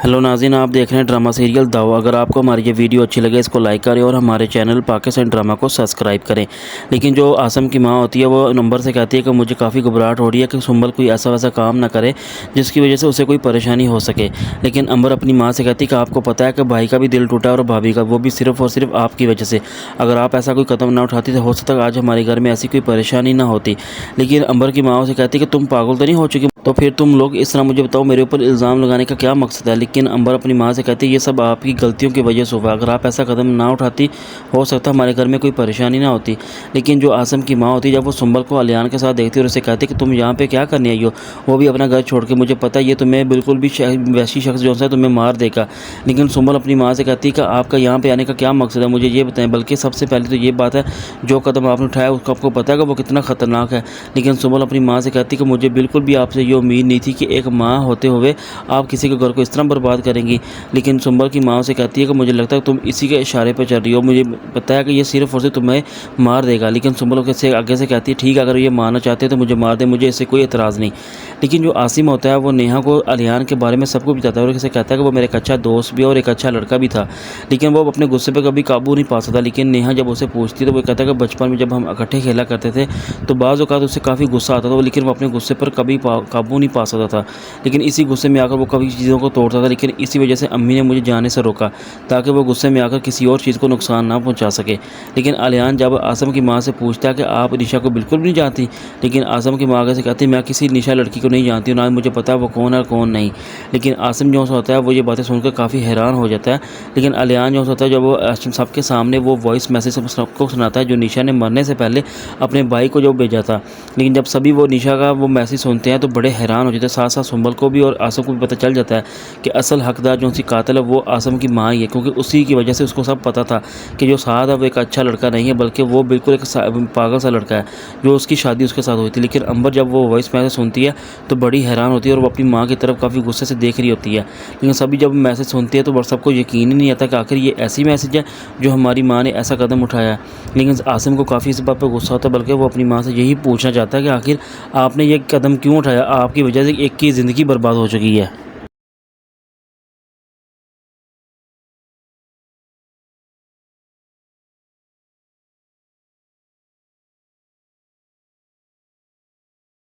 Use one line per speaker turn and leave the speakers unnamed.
Hello नाज़रीन, आप देख रहे हैं ड्रामा सीरियल दाव। अगर आपको हमारी ये वीडियो अच्छी लगे इसको लाइक करें और हमारे चैनल पाकिस्तान ड्रामा को सब्सक्राइब करें। लेकिन जो आसम की माँ होती है वो नंबर से कहती है कि मुझे काफ़ी घबराहट हो रही है कि सुंबल कोई ऐसा वैसा काम ना करे जिसकी वजह से उसे कोई परेशानी हो सके। लेकिन अंबर अपनी माँ से कहती है कि आपको पता है कि भाई का भी दिल टूटा और भाभी का, वो भी सिर्फ़ और सिर्फ आपकी वजह से। अगर आप ऐसा कोई कदम ना उठाती तो हो सकता है आज हमारे घर में ऐसी कोई परेशानी ना होती। लेकिन अंबर की माँ से कहती है कि तुम पागल तो नहीं हो चुकी, तो फिर तुम लोग इस तरह मुझे बताओ मेरे ऊपर इल्ज़ाम लगाने का क्या मकसद है। लेकिन अंबर अपनी माँ से कहती है ये सब आपकी गलतियों की वजह से हुआ, अगर आप ऐसा कदम ना उठाती हो सकता हमारे घर में कोई परेशानी ना होती। लेकिन जो आसम की माँ होती है जब वो सुंबल को अलियान के साथ देखती है और उसे कहती है कि तुम यहाँ पे क्या करने आई हो, वो भी अपना घर छोड़ के, मुझे पता है ये तुम्हें बिल्कुल भी वैसी शख्स जो है तुम्हें मार देगा। लेकिन सुंबल अपनी माँ से कहती है कि आपका यहाँ पे आने का क्या मकसद है, मुझे ये बताएं। बल्कि सबसे पहले तो ये बात है जो कदम आपने उठाया उसको आपको पता है कि वो कितना ख़तरनाक है। लेकिन सुंबल अपनी माँ से कहती है कि मुझे बिल्कुल भी आपसे ये उम्मीद नहीं थी कि एक माँ होते हुए आप किसी के घर को इस तरह बर्बाद करेंगी। लेकिन सुंबल की माँ से कहती है कि मुझे लगता है तुम इसी के इशारे पर चल रही हो, मुझे पता है कि ये सिर्फ और सिर्फ तुम्हें मार देगा। लेकिन सुंबल से आगे से कहती है ठीक है, अगर ये मारना चाहते हैं तो मुझे मार दे, मुझे इससे कोई एतराज़ नहीं। लेकिन जो आसिम होता है वो नेहा को अलियान के बारे में सब कुछ बताता है और इसे कहता है कि वो मेरा एक अच्छा दोस्त भी और एक अच्छा लड़का भी था। लेकिन वो अपने गुस्से पर कभी काबू नहीं पा सकता। लेकिन नेहा जब उसे पूछती है तो वो कहता है कि बचपन में जब हम इकट्ठे खेला करते थे तो बाज़ औक़ात उसे काफ़ी गुस्सा आता था, लेकिन वो अपने गुस्से पर कभी काबू नहीं पा सकता था। लेकिन इसी गुस्से में आकर वो कभी चीज़ों को तोड़ता था। लेकिन इसी वजह से अम्मी ने मुझे जाने से रोका ताकि वो गुस्से में आकर किसी और चीज़ को नुकसान ना पहुंचा सके। लेकिन अलियान जब आसम की माँ से पूछता है कि आप निशा को बिल्कुल भी नहीं जानती, लेकिन आसम की माँ आगे से कहती मैं किसी निशा लड़की को नहीं जानती हूँ, ना मुझे पता है वो कौन है और कौन नहीं। लेकिन आसम जो होता है वो ये बातें सुनकर काफ़ी हैरान हो जाता है। लेकिन अलियान जो होता है जब वो सबके सामने वो वॉइस मैसेज सबको सुनाता है जो निशा ने मरने से पहले अपने भाई को जो भेजा था। लेकिन जब सभी वो निशा का वो मैसेज सुनते हैं तो बड़े हैरान हो जाते हैं। साथ साथ सुंबल को भी और आसम को भी पता चल जाता है कि असल हकदार जो सी कातिल है वो आसम की माँ ही है, क्योंकि उसी की वजह से उसको सब पता था कि जो साद है वो एक अच्छा लड़का नहीं है, बल्कि वो बिल्कुल एक पागल सा लड़का है जो उसकी शादी उसके साथ हुई थी। लेकिन अंबर जब वो वॉइस मैसेज सुनती है तो बड़ी हैरान होती है और वो अपनी माँ की तरफ काफ़ी गुस्से से देख रही होती है। लेकिन सभी जब मैसेज सुनती है तो सबको यकीन ही नहीं आता कि आखिर ये ऐसी मैसेज है जो हमारी माँ ने ऐसा कदम उठाया है। लेकिन आसिम को काफ़ी इस बात पर गुस्सा होता है, बल्कि वो अपनी माँ से यही पूछना चाहता है कि आखिर आपने ये कदम क्यों उठाया, आपकी वजह से एक की ज़िंदगी बर्बाद हो चुकी है।